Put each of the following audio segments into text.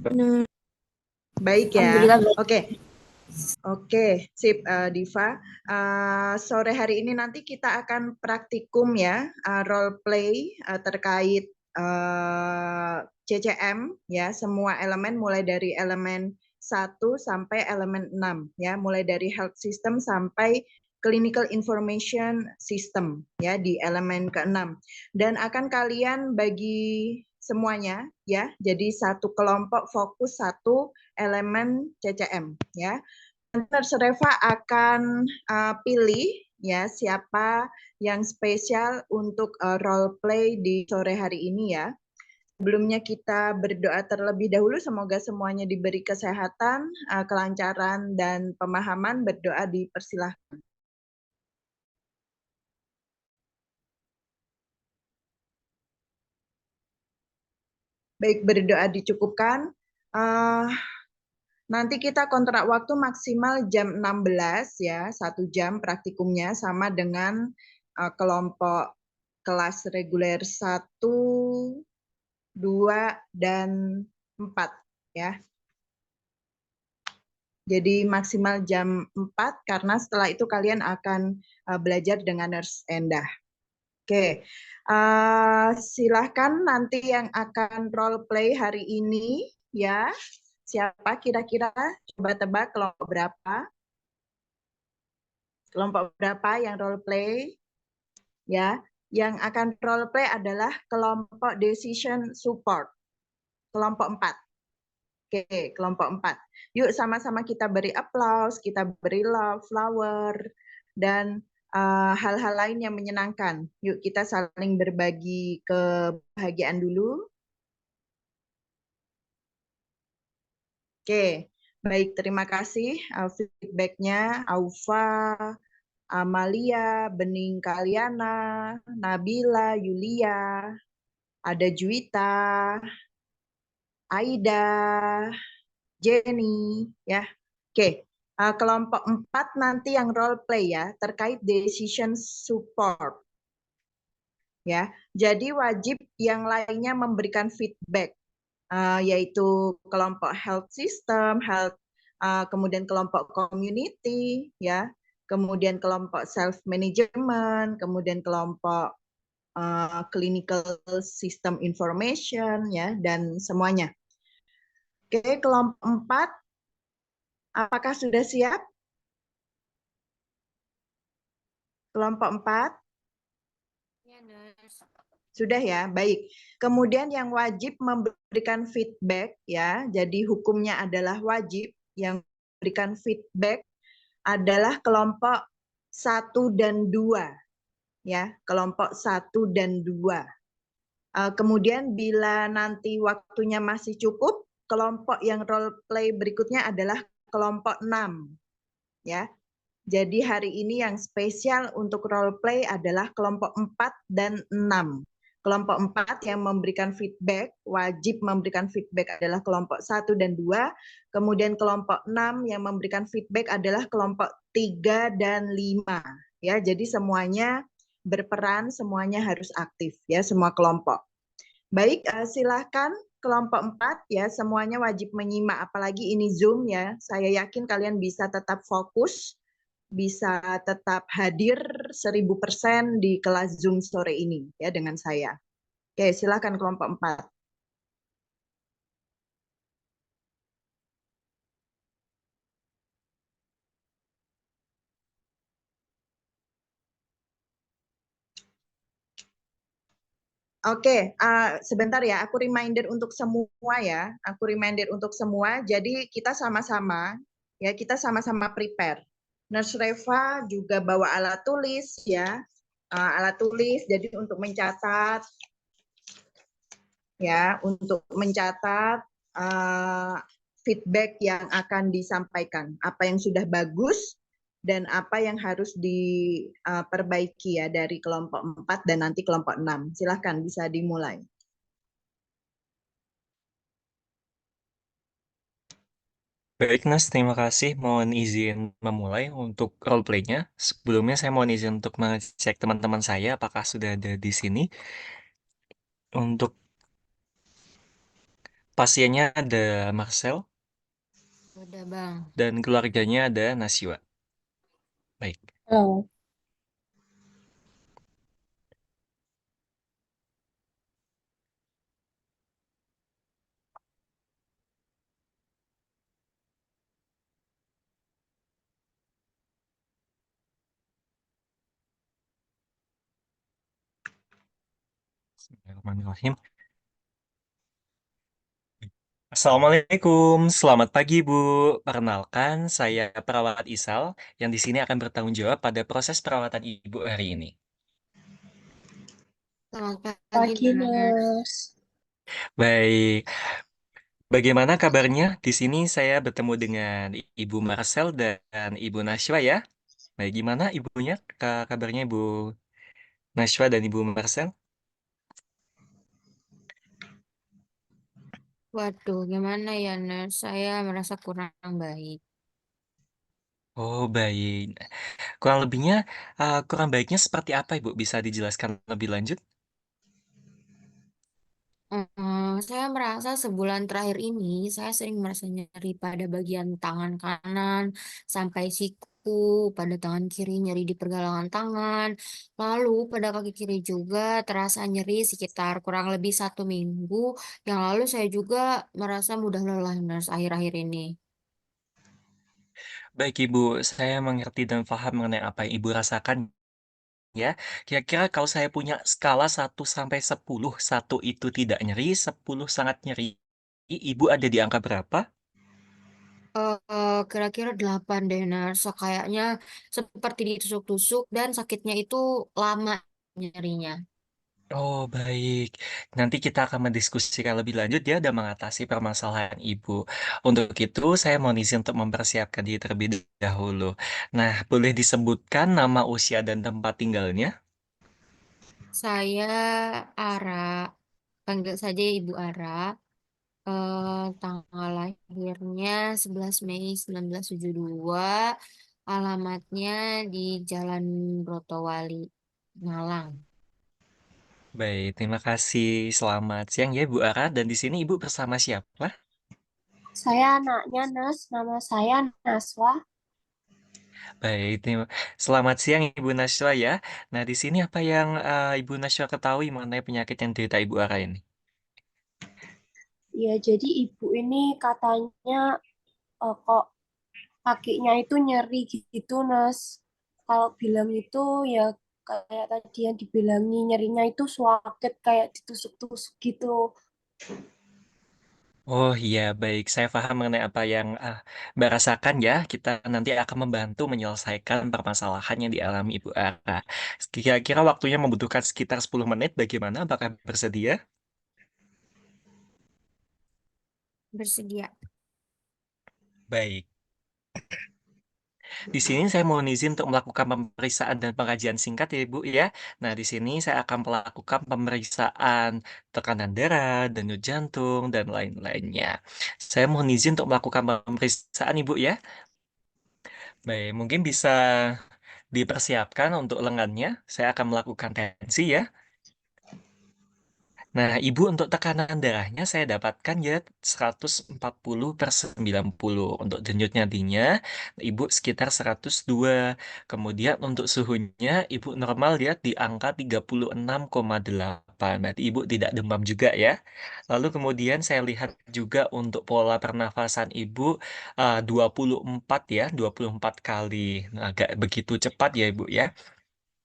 Benar. Baik ya. Alhamdulillah. Oke, sip Diva. Sore hari ini nanti kita akan praktikum ya, role play terkait CCM ya, semua elemen mulai dari elemen 1 sampai elemen 6 ya, mulai dari health system sampai clinical information system ya di elemen ke-6. Dan akan kalian bagi semuanya ya, jadi satu kelompok fokus satu elemen CCM ya. Nurse Reva akan pilih ya siapa yang spesial untuk role play di sore hari ini ya. Sebelumnya kita berdoa terlebih dahulu, semoga semuanya diberi kesehatan, kelancaran, dan pemahaman. Berdoa dipersilahkan. Baik, berdoa dicukupkan. Nanti kita kontrak waktu maksimal jam 16 ya, 1 jam praktikumnya sama dengan kelompok kelas reguler 1, 2, dan 4 ya. Jadi maksimal jam 4 karena setelah itu kalian akan belajar dengan Nurse Endah. Oke, silahkan nanti yang akan role play hari ini ya. Siapa kira-kira? Coba tebak kelompok berapa? Kelompok berapa yang role play? Ya, yang akan role play adalah kelompok decision support. Kelompok 4. Oke, kelompok 4. Yuk sama-sama kita beri applause, kita beri love, flower, dan hal-hal lain yang menyenangkan. Yuk kita saling berbagi kebahagiaan dulu. Oke, baik, terima kasih feedbacknya Aufa, Amalia, Bening Kaliana, Nabila, Yulia, ada Juwita, Aida, Jenny, ya. Oke, kelompok 4 nanti yang role play ya, terkait decision support. Ya, jadi wajib yang lainnya memberikan feedback, yaitu kelompok health system, kemudian kelompok community, ya, kemudian kelompok self management, kemudian kelompok clinical system information, ya, dan semuanya. Oke, kelompok 4, apakah sudah siap? Kelompok 4? Ya, Nurse. Sudah ya, baik. Kemudian yang wajib memberikan feedback ya, jadi hukumnya adalah wajib yang memberikan feedback adalah kelompok 1 dan 2 ya, kelompok 1 dan 2. Kemudian bila nanti waktunya masih cukup, kelompok yang role play berikutnya adalah kelompok 6 ya. Jadi hari ini yang spesial untuk role play adalah kelompok 4 dan 6. Kelompok 4 yang memberikan feedback, wajib memberikan feedback adalah kelompok 1 dan 2. Kemudian kelompok 6 yang memberikan feedback adalah kelompok 3 dan 5. Ya, jadi semuanya berperan, semuanya harus aktif ya, semua kelompok. Baik, silahkan kelompok 4 ya, semuanya wajib menyimak, apalagi ini Zoom ya. Saya yakin kalian bisa tetap fokus, bisa tetap hadir 1000% di kelas Zoom sore ini ya dengan saya. Oke, silakan kelompok 4. Oke, sebentar ya, aku reminder untuk semua ya. Aku reminder untuk semua. Jadi kita sama-sama ya, kita sama-sama prepare. Nurse Reva juga bawa alat tulis ya. Alat tulis jadi untuk mencatat ya, untuk mencatat feedback yang akan disampaikan, apa yang sudah bagus dan apa yang harus diperbaiki ya dari kelompok 4 dan nanti kelompok 6. Silahkan bisa dimulai. Baik, Nas, terima kasih. Mohon izin memulai untuk role play-nya. Sebelumnya saya mohon izin untuk mengecek teman-teman saya apakah sudah ada di sini. Untuk Pasiennya ada Marcel Udah, Bang. dan keluarganya ada Nasiwa. Baik. Halo. Bismillahirrahmanirrahim. Assalamualaikum, selamat pagi Bu. Perkenalkan, saya perawat Isal yang di sini akan bertanggung jawab pada proses perawatan Ibu hari ini. Selamat pagi, Pagi, Bang. Nurse. Baik, bagaimana kabarnya? Di sini saya bertemu dengan Ibu Marcel dan Ibu Nashwa ya. Baik, gimana ibunya? Kabarnya Ibu Nashwa dan Ibu Marcel? Waduh, gimana ya, Nurse? Saya merasa kurang baik. Oh, baik. Kurang lebihnya, kurang baiknya seperti apa Ibu? Bisa dijelaskan lebih lanjut? Saya merasa sebulan terakhir ini saya sering merasa nyeri pada bagian tangan kanan sampai siku, pada tangan kiri nyeri di pergelangan tangan, lalu pada kaki kiri juga terasa nyeri sekitar kurang lebih 1 minggu. Yang lalu saya juga merasa mudah lelah, Nurse, akhir-akhir ini. Baik Ibu, saya mengerti dan paham mengenai apa yang Ibu rasakan ya. Kira-kira kalau saya punya skala 1 sampai 10, 1 itu tidak nyeri, 10 sangat nyeri. Ibu ada di angka berapa? Kira-kira 8 deh, Nurse. Kayaknya seperti ditusuk-tusuk dan sakitnya itu lama nyerinya. Oh, baik. Nanti kita akan mendiskusikan lebih lanjut ya dan mengatasi permasalahan Ibu. Untuk itu, saya mohon izin untuk mempersiapkan diri terlebih dahulu. Nah, boleh disebutkan nama, usia, dan tempat tinggalnya? Saya Ara, panggil saja Ibu Ara. Tanggal lahirnya 11 Mei 1972. Alamatnya di Jalan Brotowali, Malang. Baik, terima kasih. Selamat siang ya, Bu Ara. Dan di sini Ibu bersama siapa? Saya anaknya, Nurse. Nama saya Naswa. Baik, selamat siang Ibu Nashwa ya. Nah, di sini apa yang Ibu Nashwa ketahui mengenai penyakit yang derita Ibu Ara ini? Ya, jadi ibu ini katanya kok kakinya itu nyeri gitu, Nurse. Kalau bilang itu ya kayak tadi yang dibilangi nyerinya itu suaket kayak ditusuk-tusuk gitu. Oh iya, baik. Saya paham mengenai apa yang Mbak rasakan ya. Kita nanti akan membantu menyelesaikan permasalahan yang dialami Ibu Ara. Kira-kira waktunya membutuhkan sekitar 10 menit. Bagaimana? Apakah bersedia? Bersedia. Baik. Di sini saya mohon izin untuk melakukan pemeriksaan dan pengajian singkat ya Ibu ya. Nah, di sini saya akan melakukan pemeriksaan tekanan darah, denyut jantung, dan lain-lainnya. Saya mohon izin untuk melakukan pemeriksaan Ibu ya. Baik, mungkin bisa dipersiapkan untuk lengannya. Saya akan melakukan tensi ya. Nah, Ibu untuk tekanan darahnya saya dapatkan ya 140/90. Untuk denyut nadinya, Ibu sekitar 102. Kemudian untuk suhunya, Ibu normal ya di angka 36,8. Berarti Ibu tidak demam juga ya. Lalu kemudian saya lihat juga untuk pola pernafasan Ibu 24 ya, 24 kali. Nah, agak begitu cepat ya Ibu ya.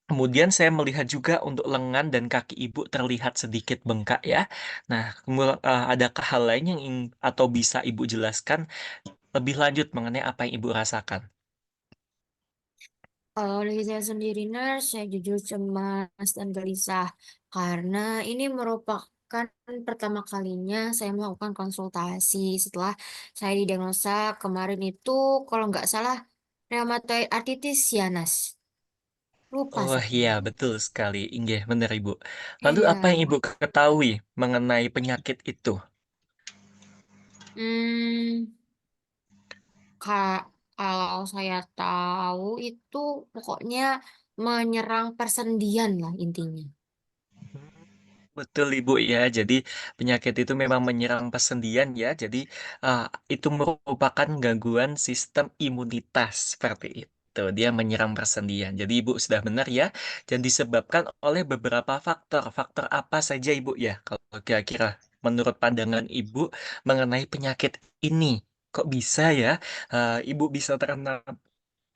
Kemudian saya melihat juga untuk lengan dan kaki ibu terlihat sedikit bengkak ya. Nah, adakah hal lain yang atau bisa ibu jelaskan lebih lanjut mengenai apa yang ibu rasakan? Kalau dari saya sendiri, Nurse, saya jujur cemas dan gelisah karena ini merupakan pertama kalinya saya melakukan konsultasi setelah saya didiagnosa kemarin itu kalau nggak salah rheumatoid arthritis ya, Nas. Lupa Oh saya. iya, betul sekali. Inggih, benar ibu. Lalu apa Iya. yang ibu ketahui mengenai penyakit itu? Hmm, Kak, kalau saya tahu itu pokoknya menyerang persendian lah intinya. Betul Ibu ya, jadi penyakit itu memang menyerang persendian ya, jadi itu merupakan gangguan sistem imunitas seperti itu. Dia menyerang persendian. Jadi Ibu sudah benar ya, dan disebabkan oleh beberapa faktor. Faktor apa saja Ibu ya, kalau kira-kira menurut pandangan Ibu mengenai penyakit ini? Kok bisa ya, Ibu bisa terkena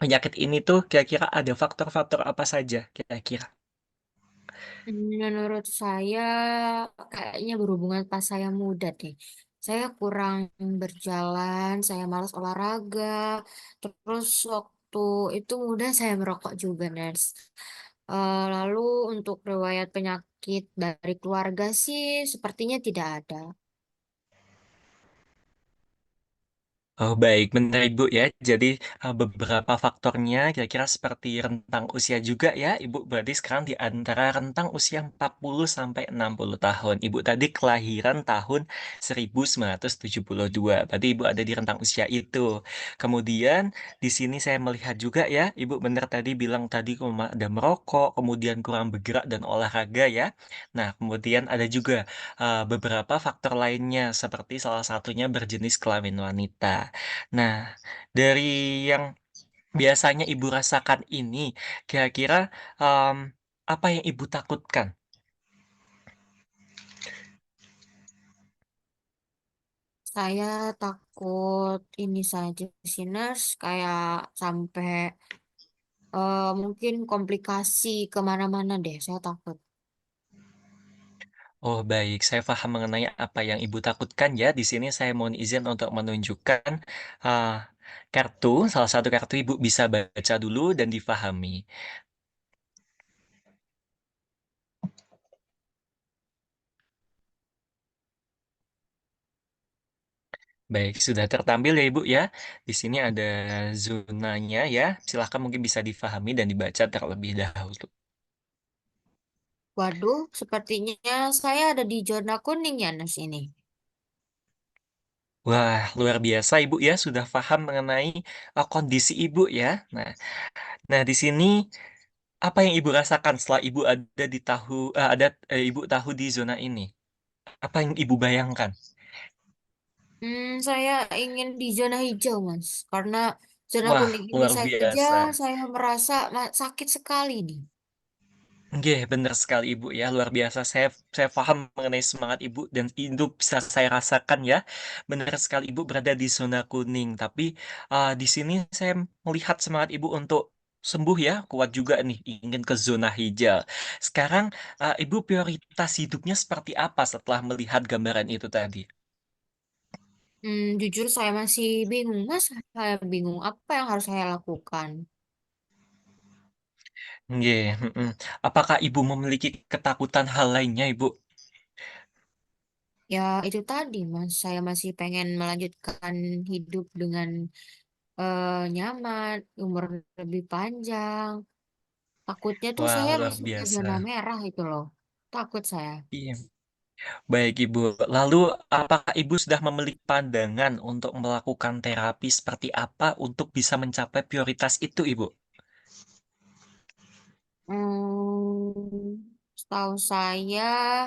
penyakit ini tuh kira-kira ada faktor-faktor apa saja kira-kira? Menurut saya kayaknya berhubungan pas saya muda deh. Saya kurang berjalan, saya malas olahraga. Terus waktu itu muda saya merokok juga, Ners. Lalu untuk riwayat penyakit dari keluarga sih sepertinya tidak ada. Oh baik, benar Ibu ya. Jadi beberapa faktornya kira-kira seperti rentang usia juga ya. Ibu berarti sekarang di antara rentang usia 40 sampai 60 tahun. Ibu tadi kelahiran tahun 1972. Berarti Ibu ada di rentang usia itu. Kemudian di sini saya melihat juga ya, Ibu benar tadi bilang tadi ada merokok, kemudian kurang bergerak dan olahraga ya. Nah, kemudian ada juga beberapa faktor lainnya seperti salah satunya berjenis kelamin wanita. Nah, dari yang biasanya Ibu rasakan ini, kira-kira em, apa yang Ibu takutkan? Saya takut ini saja sih, Ners, kayak sampai mungkin komplikasi kemana-mana deh. Saya takut. Oh baik, saya paham mengenai apa yang Ibu takutkan ya. Di sini saya mohon izin untuk menunjukkan uh, kartu, salah satu kartu Ibu bisa baca dulu dan difahami. Baik, sudah tertampil ya Ibu ya. Di sini ada zonanya ya. Silahkan mungkin bisa difahami dan dibaca terlebih dahulu. Waduh, sepertinya saya ada di zona kuning ya, Ners ini. Wah, luar biasa Ibu ya, sudah paham mengenai kondisi Ibu ya. Nah, di sini apa yang Ibu rasakan setelah Ibu ada di Ibu tahu di zona ini? Apa yang Ibu bayangkan? Saya ingin di zona hijau, Mas. Karena zona Wah, kuning ini luar saja biasa. saya merasa sakit sekali nih. Nggih, benar sekali Ibu ya, luar biasa. Saya paham mengenai semangat Ibu dan itu bisa saya rasakan ya. Benar sekali Ibu berada di zona kuning, tapi di sini saya melihat semangat Ibu untuk sembuh ya, kuat juga nih, ingin ke zona hijau. Sekarang Ibu prioritas hidupnya seperti apa setelah melihat gambaran itu tadi? Jujur saya masih bingung, Mas. Saya bingung apa yang harus saya lakukan. Nggih, mm. Apakah Ibu memiliki ketakutan hal lainnya, Ibu? Ya, itu tadi, Mas. Saya masih pengen melanjutkan hidup dengan nyaman, umur lebih panjang. Takutnya tuh Wah, saya luar masuk ke biasa. zona merah itu loh. Takut saya. Iya. Baik, Ibu. Lalu, apakah Ibu sudah memiliki pandangan untuk melakukan terapi seperti apa untuk bisa mencapai prioritas itu, Ibu? Setahu saya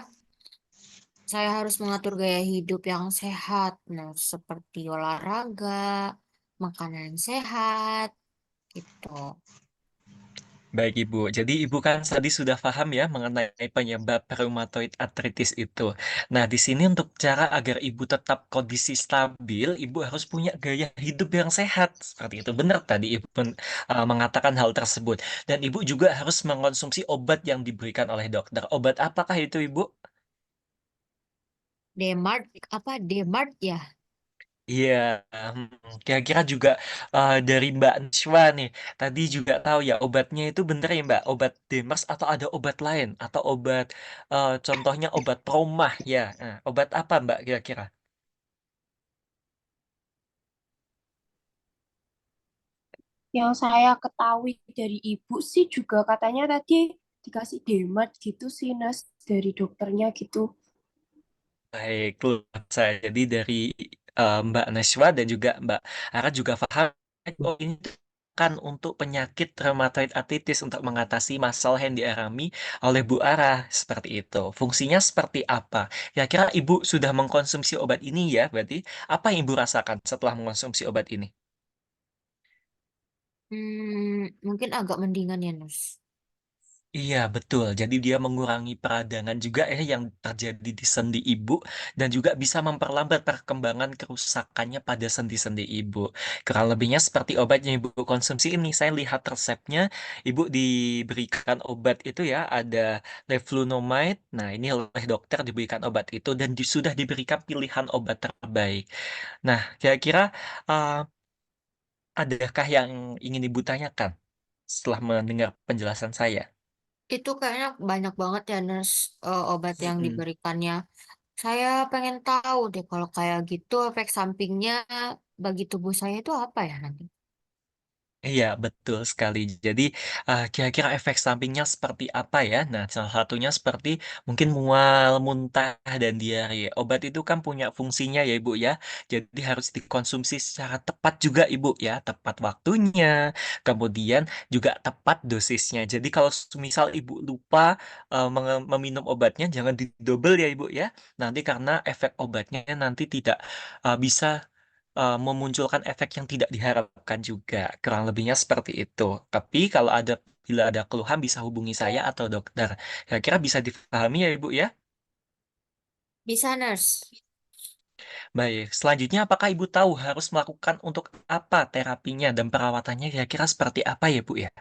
harus mengatur gaya hidup yang sehat. Nah, seperti olahraga, makanan sehat, gitu. Baik, Ibu. Jadi, Ibu kan tadi sudah paham ya mengenai penyebab rheumatoid arthritis itu. Nah, di sini untuk cara agar Ibu tetap kondisi stabil, Ibu harus punya gaya hidup yang sehat. Seperti itu. Benar tadi Ibu mengatakan hal tersebut. Dan Ibu juga harus mengonsumsi obat yang diberikan oleh dokter. Obat apakah itu, Ibu? Demart, apa Demart ya? Iya, kira-kira juga dari Mbak Nishwa nih, tadi juga tahu ya obatnya itu bener ya Mbak, obat Demers atau ada obat lain atau obat contohnya obat promah ya. Nah, obat apa Mbak kira-kira? Yang saya ketahui dari ibu sih juga katanya tadi dikasih demat gitu sih, Nas, dari dokternya gitu. Baik, luar saya. Jadi dari Mbak Nishwa dan juga Mbak Ara juga paham. Oh ini digunakan untuk penyakit rheumatoid arthritis untuk mengatasi masalah yang dialami oleh Bu Ara, seperti itu. Fungsinya seperti apa? Kira-kira Ibu sudah mengkonsumsi obat ini ya, berarti apa yang Ibu rasakan setelah mengkonsumsi obat ini? Mungkin agak mendingan ya, Nus. Iya, betul. Jadi dia mengurangi peradangan juga ya yang terjadi di sendi ibu dan juga bisa memperlambat perkembangan kerusakannya pada sendi-sendi ibu. Kurang lebihnya seperti obat yang ibu konsumsi ini. Saya lihat resepnya, ibu diberikan obat itu ya, ada leflunomide. Nah, ini oleh dokter diberikan obat itu dan sudah diberikan pilihan obat terbaik. Nah, kira-kira uh, adakah yang ingin ibu tanyakan setelah mendengar penjelasan saya? Itu kayaknya banyak banget ya, Nus, obat yang Mm-mm. diberikannya. Saya pengen tahu deh kalau kayak gitu efek sampingnya bagi tubuh saya itu apa ya nanti? Iya, betul sekali. Jadi, kira-kira efek sampingnya seperti apa ya? Nah, salah satunya seperti mungkin mual, muntah, dan diare. Obat itu kan punya fungsinya ya, Ibu ya. Jadi harus dikonsumsi secara tepat juga, Ibu ya. Tepat waktunya, kemudian juga tepat dosisnya. Jadi kalau misal Ibu lupa meminum obatnya, jangan didobel ya, Ibu ya. Nanti karena efek obatnya nanti tidak bisa memunculkan efek yang tidak diharapkan juga. Kurang lebihnya seperti itu. Tapi kalau bila ada keluhan bisa hubungi saya atau dokter. Kira-kira bisa dipahami ya Ibu ya? Bisa, Nus. Baik, selanjutnya apakah Ibu tahu harus melakukan untuk apa terapinya dan perawatannya kira-kira seperti apa ya Bu ya?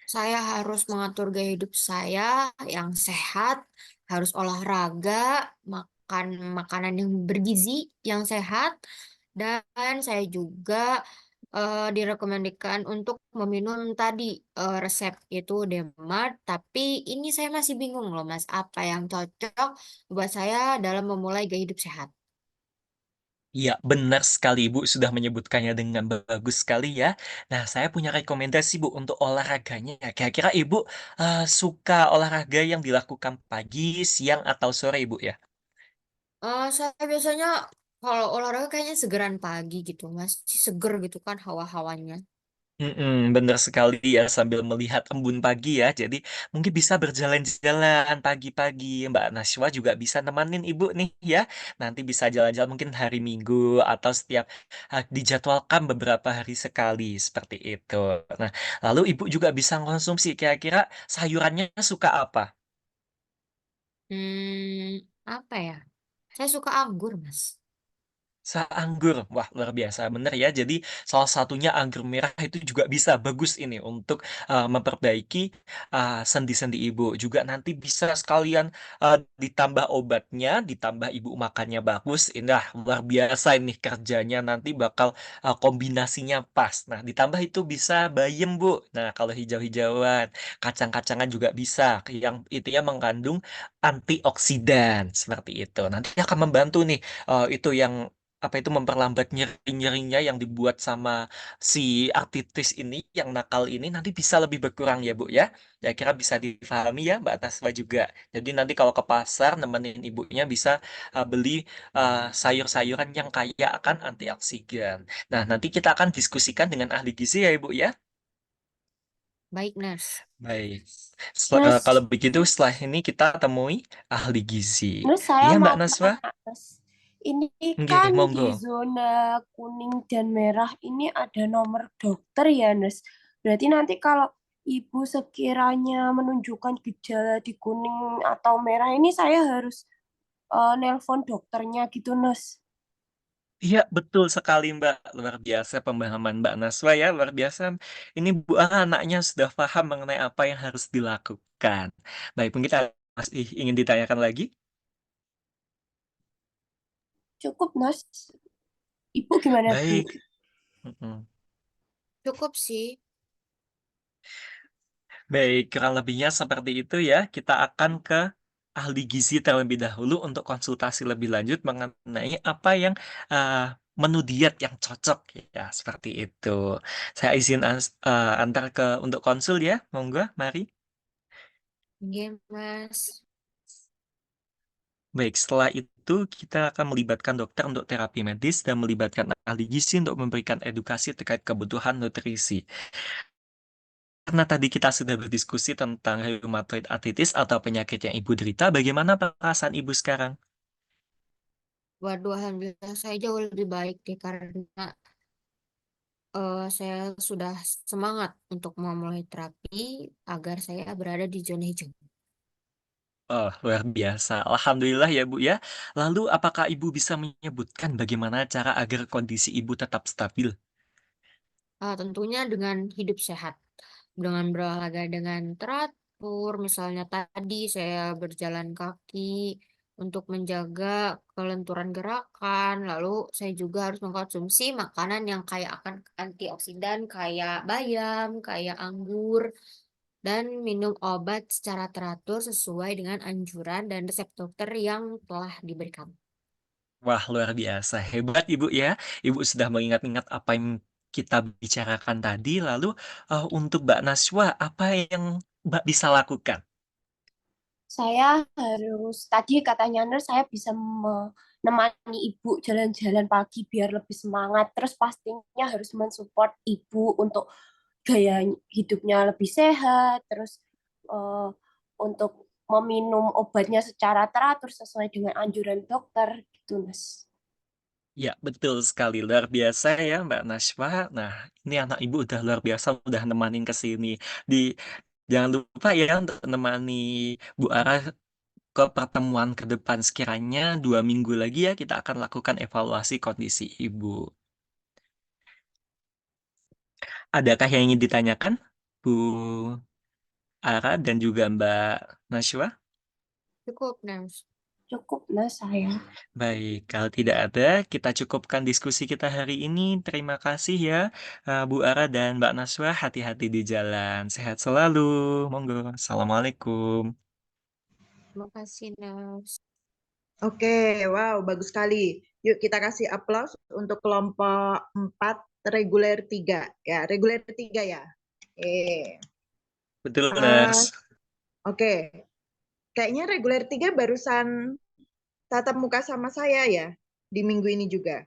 Saya harus mengatur gaya hidup saya yang sehat, harus olahraga, makan makanan yang bergizi, yang sehat, dan saya juga direkomendasikan untuk meminum tadi resep itu Demart. Tapi ini saya masih bingung loh Mas, apa yang cocok buat saya dalam memulai gaya hidup sehat. Iya, benar sekali Ibu sudah menyebutkannya dengan bagus sekali ya. Nah, saya punya rekomendasi Bu untuk olahraganya. Kira-kira Ibu suka olahraga yang dilakukan pagi, siang, atau sore Ibu ya? Saya biasanya kalau olahraga kayaknya segeran pagi gitu, masih seger gitu kan hawa-hawanya. Bener sekali ya sambil melihat embun pagi ya. Jadi mungkin bisa berjalan-jalan pagi-pagi. Mbak Naswa juga bisa nemenin ibu nih ya. Nanti bisa jalan-jalan mungkin hari Minggu atau setiap dijadwalkan beberapa hari sekali seperti itu. Nah, lalu ibu juga bisa konsumsi kira-kira sayurannya suka apa? Apa ya? Saya suka anggur, Mas. Anggur, wah luar biasa bener ya. Jadi salah satunya anggur merah itu juga bisa bagus ini untuk memperbaiki sendi-sendi ibu. Juga nanti bisa sekalian ditambah obatnya, ditambah ibu makannya bagus. Indah luar biasa ini kerjanya nanti bakal kombinasinya pas. Nah ditambah itu bisa bayam Bu. Nah kalau hijau-hijauan, kacang-kacangan juga bisa. Yang itu ya mengandung antioksidan seperti itu. Nanti akan membantu nih itu yang apa itu memperlambat nyeri-nyerinya yang dibuat sama si artritis ini, yang nakal ini nanti bisa lebih berkurang ya Bu ya. Ya kira bisa difahami ya Mbak Taswa juga. Jadi nanti kalau ke pasar nemenin ibunya bisa beli sayur-sayuran yang kaya akan antioksidan. Nah, nanti kita akan diskusikan dengan ahli gizi ya Ibu ya. Baik, Nurse. Baik. Kalau Nus, begitu setelah ini kita temui ahli gizi. Nus saya Iya Mbak mau Naswa? tanya, Nus. Ini Nggih, kan di monggo. zona kuning dan merah ini ada nomor dokter ya, Nus. Berarti nanti kalau ibu sekiranya menunjukkan gejala di kuning atau merah ini saya harus nelpon dokternya gitu, Nus. Iya, betul sekali Mbak. Luar biasa pemahaman Mbak Naswa ya, luar biasa. Ini Bu Ara anaknya sudah paham mengenai apa yang harus dilakukan. Baik, mungkin kita masih ingin ditanyakan lagi? Cukup, Nus. Ibu gimana, Bu? Baik. Mm-mm. Cukup sih. Baik, kurang lebihnya seperti itu ya. Kita akan ke ahli gizi terlebih dahulu untuk konsultasi lebih lanjut mengenai apa yang uh, menu diet yang cocok ya, seperti itu. Saya izin antar ke untuk konsul ya, monggo, mari. Oke, Mas. Baik, setelah itu kita akan melibatkan dokter untuk terapi medis dan melibatkan ahli gizi untuk memberikan edukasi terkait kebutuhan nutrisi. Karena tadi kita sudah berdiskusi tentang rheumatoid arthritis atau penyakit yang ibu derita, bagaimana perasaan ibu sekarang? Waduh, alhamdulillah saya jauh lebih baik deh karena saya sudah semangat untuk memulai terapi agar saya berada di zona hijau. Oh, luar biasa. Alhamdulillah ya, Bu ya. Lalu, apakah Ibu bisa menyebutkan bagaimana cara agar kondisi Ibu tetap stabil? Tentunya dengan hidup sehat, dengan berolahraga dengan teratur. Misalnya tadi saya berjalan kaki untuk menjaga kelenturan gerakan. Lalu saya juga harus mengkonsumsi makanan yang kaya akan antioksidan, kayak bayam, kayak anggur, dan minum obat secara teratur sesuai dengan anjuran dan resep dokter yang telah diberikan. Wah, luar biasa. Hebat Ibu ya. Ibu sudah mengingat-ingat apa yang kita bicarakan tadi. Lalu, untuk Mbak Naswa, apa yang Mbak bisa lakukan? Saya harus, tadi katanya nurse saya bisa menemani ibu jalan-jalan pagi biar lebih semangat. Terus pastinya harus mensupport ibu untuk gaya hidupnya lebih sehat. Terus eh, untuk meminum obatnya secara teratur sesuai dengan anjuran dokter gitu, nurse. Ya, betul sekali. Luar biasa ya, Mbak Naswa. Nah, ini anak Ibu udah luar biasa, udah nemanin ke sini. Di Jangan lupa ya untuk nemani Bu Ara ke pertemuan ke depan. Sekiranya 2 minggu lagi ya, kita akan lakukan evaluasi kondisi Ibu. Adakah yang ingin ditanyakan, Bu Ara dan juga Mbak Naswa? Cukup, Nams. Cukup, nurse saya. Baik, kalau tidak ada, kita cukupkan diskusi kita hari ini. Terima kasih ya, Bu Ara dan Mbak Naswa. Hati-hati di jalan. Sehat selalu. Monggo. Assalamualaikum. Terima kasih, Nams. Oke, wow, bagus sekali. Yuk kita kasih aplaus untuk kelompok 4 reguler 3. Ya, reguler 3 ya. Betul, Eh, Ners. oke, kayaknya reguler 3 barusan tatap muka sama saya ya di minggu ini juga.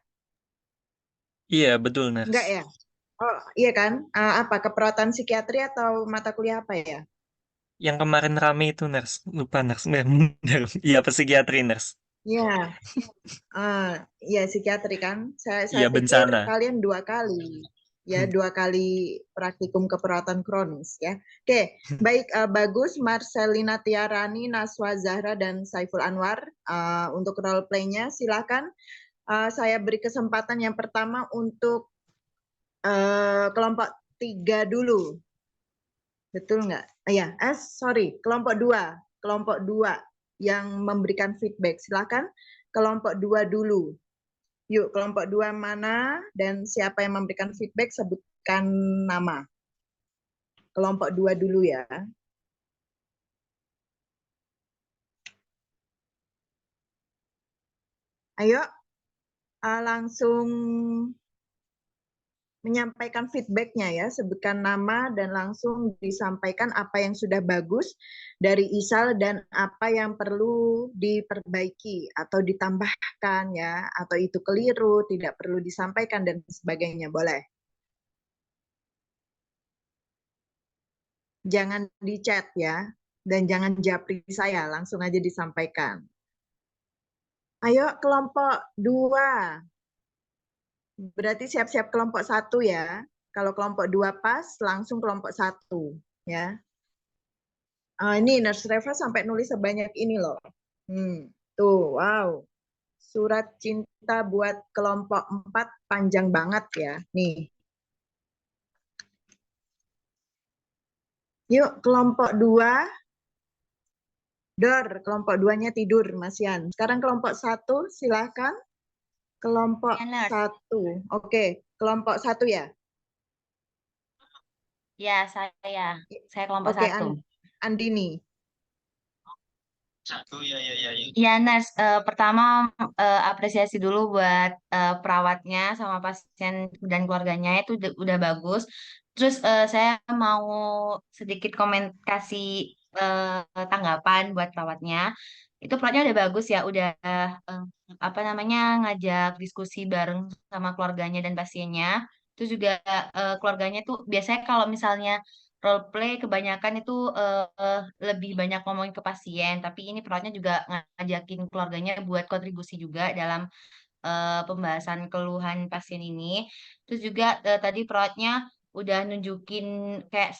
Iya, betul, Ners. Enggak ya? Oh, iya kan? Apa keperawatan psikiatri atau mata kuliah apa ya? Yang kemarin rame itu, Ners. Lupa, Ners. Benar. Iya, psikiatri, Ners. Iya, iya psikiatri kan. Saya Iya, pikir bencana. kalian 2 kali. Ya, 2 kali praktikum keperawatan kronis ya. Oke, baik, bagus Marcelina Tiarani, Naswa Zahra dan Saiful Anwar untuk role play-nya silakan. Saya beri kesempatan yang pertama untuk kelompok 3 dulu. Betul nggak? Iya, sorry, kelompok 2. Kelompok 2 yang memberikan feedback. Silakan kelompok 2 dulu. Yuk, kelompok 2 mana dan siapa yang memberikan feedback, sebutkan nama. Kelompok 2 dulu ya. Ayo, langsung menyampaikan feedbacknya ya, sebutkan nama dan langsung disampaikan apa yang sudah bagus dari Isal dan apa yang perlu diperbaiki atau ditambahkan ya, atau itu keliru, tidak perlu disampaikan dan sebagainya, boleh. Jangan di chat ya, dan jangan japri saya, langsung aja disampaikan. Ayo kelompok 2. Berarti siap-siap kelompok 1 ya. Kalau kelompok 2 pas, langsung kelompok 1 ya. Ini Nurse Reva sampai nulis sebanyak ini loh. Tuh, wow. Surat cinta buat kelompok 4 panjang banget ya. Nih. Yuk, kelompok 2. Dor, kelompok 2-nya tidur, Mas Yan. Sekarang kelompok 1, silahkan. Kelompok Ya, Nurse. 1. Oke, kelompok 1 ya? Ya, saya kelompok Oke, 1. Andini. Ya, Nurse. Pertama, apresiasi dulu buat perawatnya sama pasien dan keluarganya itu udah bagus. Terus saya mau sedikit kasih tanggapan buat perawatnya. itu plotnya udah bagus ya, udah apa namanya ngajak diskusi bareng sama keluarganya dan pasiennya. Terus juga keluarganya tuh biasanya kalau misalnya role play kebanyakan itu lebih banyak ngomongin ke pasien, tapi ini perawatnya juga ngajakin keluarganya buat kontribusi juga dalam pembahasan keluhan pasien ini. Terus juga tadi perawatnya udah nunjukin kayak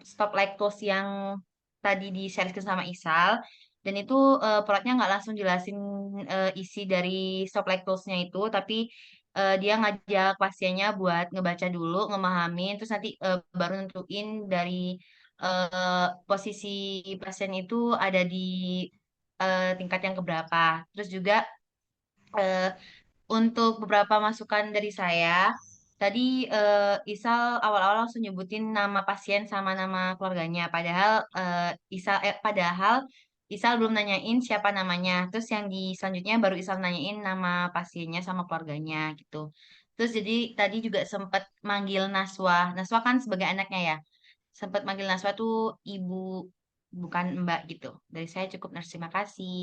stop lactose yang tadi di-share sama Isal. Dan itu perawatnya nggak langsung jelasin isi dari stop lactose-nya itu, tapi dia ngajak pasiennya buat ngebaca dulu, ngemahamin, terus nanti baru nentuin dari posisi pasien itu ada di tingkat yang keberapa. Terus juga eh, untuk beberapa masukan dari saya, tadi Isal awal-awal langsung nyebutin nama pasien sama nama keluarganya, padahal Isal belum nanyain siapa namanya. Terus yang di selanjutnya baru Isal nanyain nama pasiennya sama keluarganya gitu. Terus jadi tadi juga sempat manggil Naswa. Naswa kan sebagai anaknya ya. Sempat manggil Naswa tuh ibu, bukan mbak gitu. Dari saya cukup, Nurse. Terima kasih.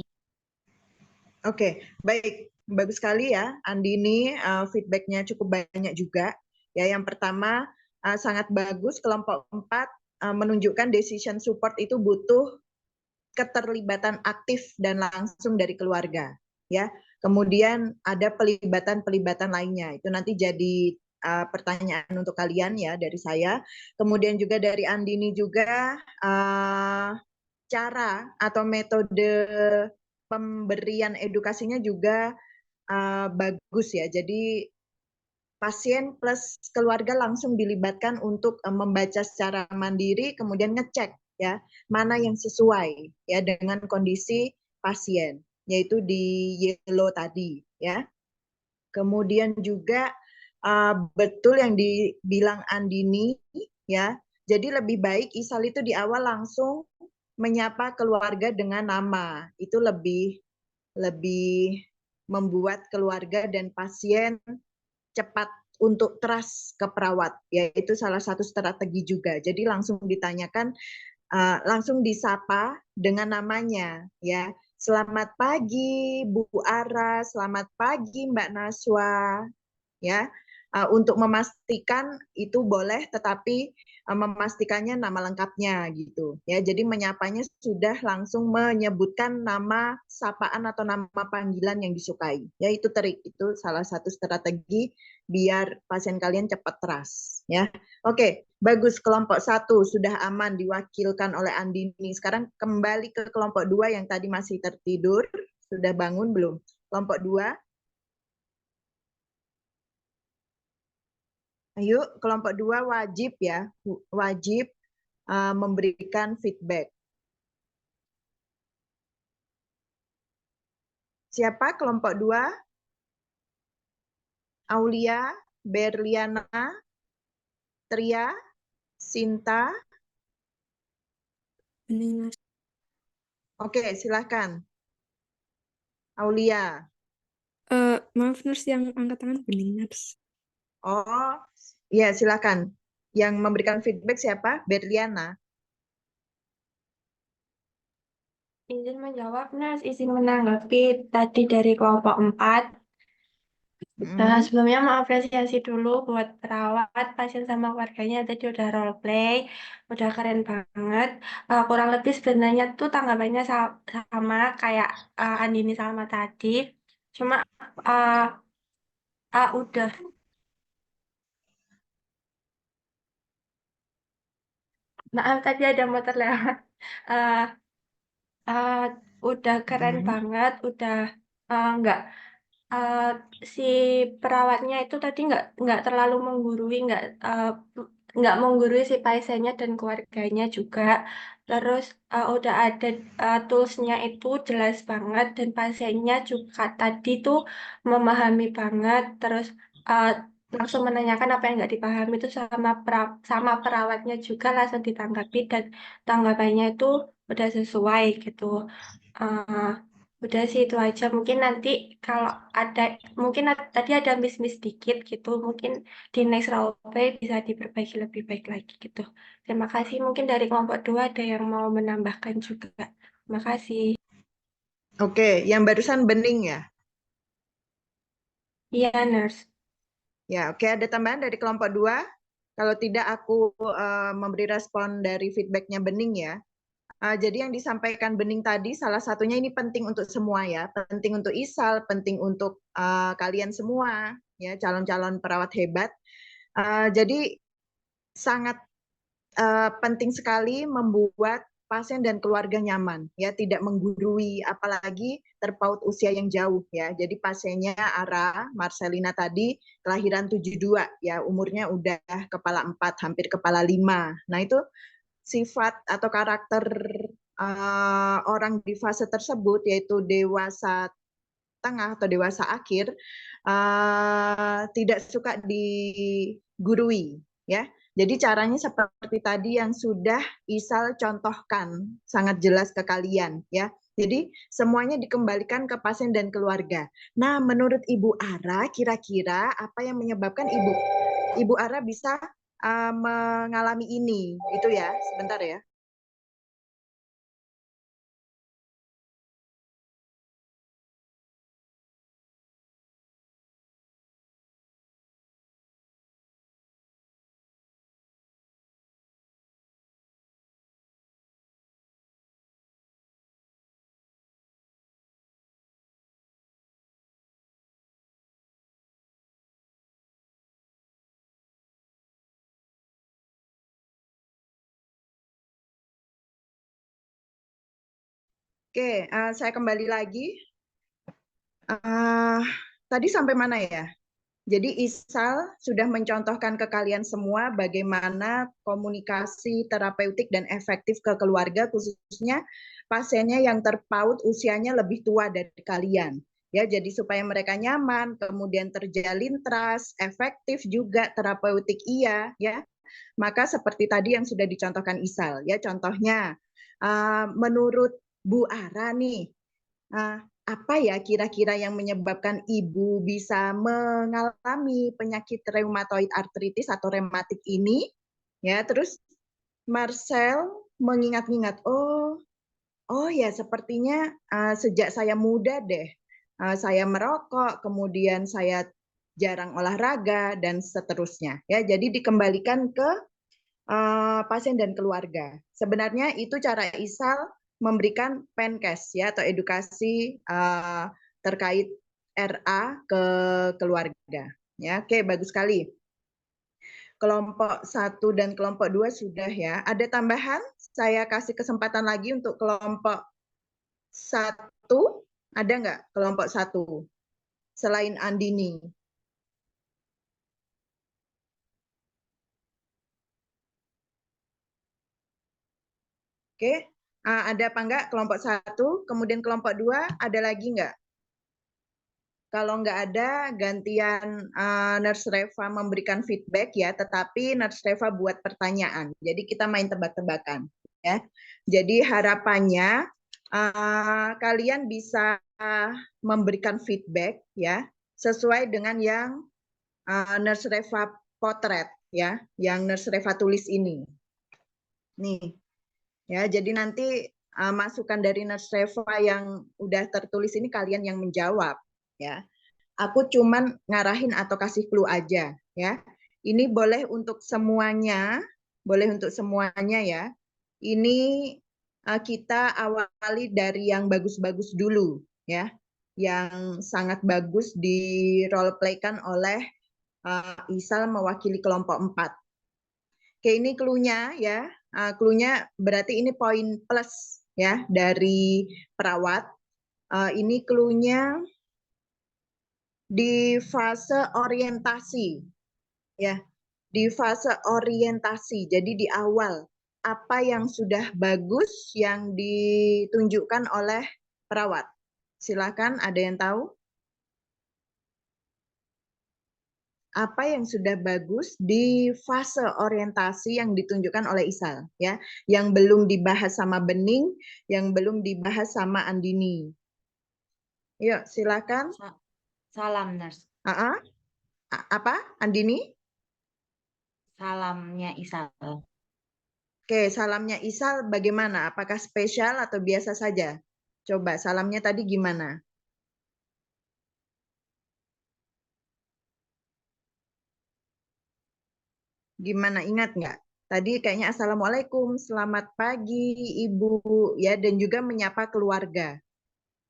Oke, baik. Bagus sekali ya, Andini. Feedbacknya cukup banyak juga. Ya, yang pertama sangat bagus kelompok 4 menunjukkan decision support itu butuh keterlibatan aktif dan langsung dari keluarga. Ya, kemudian ada pelibatan-pelibatan lainnya. Itu nanti jadi pertanyaan untuk kalian ya dari saya. Kemudian juga dari Andini juga cara atau metode pemberian edukasinya juga bagus ya. Jadi pasien plus keluarga langsung dilibatkan untuk membaca secara mandiri, kemudian ngecek ya mana yang sesuai ya dengan kondisi pasien, yaitu di yellow tadi ya. Kemudian juga betul yang dibilang Andini ya. Jadi lebih baik Isal itu di awal langsung menyapa keluarga dengan nama. Itu lebih membuat keluarga dan pasien cepat untuk trust ke perawat, yaitu salah satu strategi juga. Jadi langsung ditanyakan, langsung disapa dengan namanya, ya. Selamat pagi Bu Ara, selamat pagi Mbak Naswa, ya. Untuk memastikan itu boleh, tetapi memastikannya nama lengkapnya gitu ya. Jadi menyapanya sudah langsung menyebutkan nama sapaan atau nama panggilan yang disukai. Ya, itu trik, itu salah satu strategi biar pasien kalian cepat trust ya. Oke, bagus, kelompok 1 sudah aman diwakilkan oleh Andini. Sekarang kembali ke kelompok 2 yang tadi masih tertidur. Sudah bangun belum? Kelompok 2. Ayo, kelompok 2 wajib ya, wajib memberikan feedback. Siapa kelompok 2? Aulia, Berliana, Tria, Sinta. Oke, silahkan. Aulia. Maaf, Nurse, yang angkat tangan Bening, Nurse. Oh, ya silahkan. Yang memberikan feedback siapa? Berliana. Izin menjawab, Nurse, izin menanggapi tadi dari kelompok 4. Sebelumnya mau apresiasi dulu buat perawat, pasien sama keluarganya tadi udah role play, udah keren banget. Kurang lebih sebenarnya tuh tanggapannya sama kayak Andini sama tadi. Cuma udah maaf tadi ada motor lewat. Uh, uh, udah keren banget, udah nggak uh, si perawatnya itu tadi nggak terlalu menggurui, nggak menggurui si pasiennya dan keluarganya juga. Terus udah ada toolsnya itu jelas banget dan pasiennya juga tadi tuh memahami banget. Terus uh, langsung menanyakan apa yang nggak dipahami itu sama perawatnya juga langsung ditanggapi dan tanggapannya itu udah sesuai gitu. Uh, Udah sih itu aja. Mungkin nanti kalau ada, mungkin tadi ada miss-miss dikit gitu. Mungkin di next role play bisa diperbaiki lebih baik lagi gitu. Terima kasih. Mungkin dari kelompok 2 ada yang mau menambahkan juga. Terima kasih. Oke, yang barusan bening ya? Iya, nurse. Ya, oke, ada tambahan dari kelompok 2? Kalau tidak, aku memberi respon dari feedbacknya bening ya. Jadi yang disampaikan bening tadi, salah satunya ini penting untuk semua ya. Penting untuk ISAL, penting untuk kalian semua, ya calon-calon perawat hebat. Jadi sangat penting sekali membuat pasien dan keluarga nyaman, ya tidak menggurui, apalagi terpaut usia yang jauh ya. Jadi pasiennya Ara Marcelina tadi kelahiran 72 ya, umurnya udah kepala 4, hampir kepala 5. Nah itu sifat atau karakter orang di fase tersebut, yaitu dewasa tengah atau dewasa akhir, tidak suka digurui ya. Jadi caranya seperti tadi yang sudah Isal contohkan sangat jelas ke kalian ya. Jadi semuanya dikembalikan ke pasien dan keluarga. Nah, menurut Ibu Ara, kira-kira apa yang menyebabkan Ibu Ara bisa mengalami ini? Itu ya, sebentar ya. Oke, saya kembali lagi. Tadi sampai mana ya? Jadi Isal sudah mencontohkan ke kalian semua bagaimana komunikasi terapeutik dan efektif ke keluarga, khususnya pasiennya yang terpaut usianya lebih tua dari kalian. Ya, jadi supaya mereka nyaman, kemudian terjalin trust, efektif juga terapeutik iya, ya. Maka seperti tadi yang sudah dicontohkan Isal, ya contohnya menurut Bu Ara nih, apa ya kira-kira yang menyebabkan ibu bisa mengalami penyakit reumatoid artritis atau rematik ini? Ya, terus Marcel mengingat-ingat, oh ya sepertinya sejak saya muda deh, saya merokok, kemudian saya jarang olahraga dan seterusnya. Ya, jadi dikembalikan ke pasien dan keluarga. Sebenarnya itu cara Isal memberikan penkes ya atau edukasi terkait RA ke keluarga. Ya, oke bagus sekali. Kelompok 1 dan kelompok 2 sudah ya. Ada tambahan? Saya kasih kesempatan lagi untuk kelompok 1. Ada nggak kelompok 1 selain Andini? Oke, ada apa enggak kelompok 1, kemudian kelompok 2, ada lagi enggak? Kalau nggak ada, gantian Nurse Reva memberikan feedback ya, tetapi Nurse Reva buat pertanyaan. Jadi kita main tebak-tebakan ya. Jadi harapannya kalian bisa memberikan feedback ya, sesuai dengan yang Nurse Reva potret ya, yang Nurse Reva tulis ini. Nih, ya. Jadi nanti masukan dari Nurse Reva yang udah tertulis ini kalian yang menjawab ya. Aku cuman ngarahin atau kasih clue aja ya. Ini boleh untuk semuanya, ya. Ini kita awali dari yang bagus-bagus dulu ya. Yang sangat bagus di role play-kan oleh Isal mewakili kelompok 4. Oke, ini clue-nya ya. Clue-nya berarti ini poin plus ya dari perawat. Ini clue-nya di fase orientasi ya, di fase orientasi. Jadi di awal apa yang sudah bagus yang ditunjukkan oleh perawat? Silakan, ada yang tahu? Apa yang sudah bagus di fase orientasi yang ditunjukkan oleh Isal ya, yang belum dibahas sama Bening, yang belum dibahas sama Andini. Yuk, silakan. Salam, Nurse. Apa, Andini? Salamnya Isal. Oke, salamnya Isal bagaimana? Apakah spesial atau biasa saja? Coba salamnya tadi gimana? Gimana, ingat nggak? Tadi kayaknya Assalamualaikum, selamat pagi Ibu, ya, dan juga menyapa keluarga.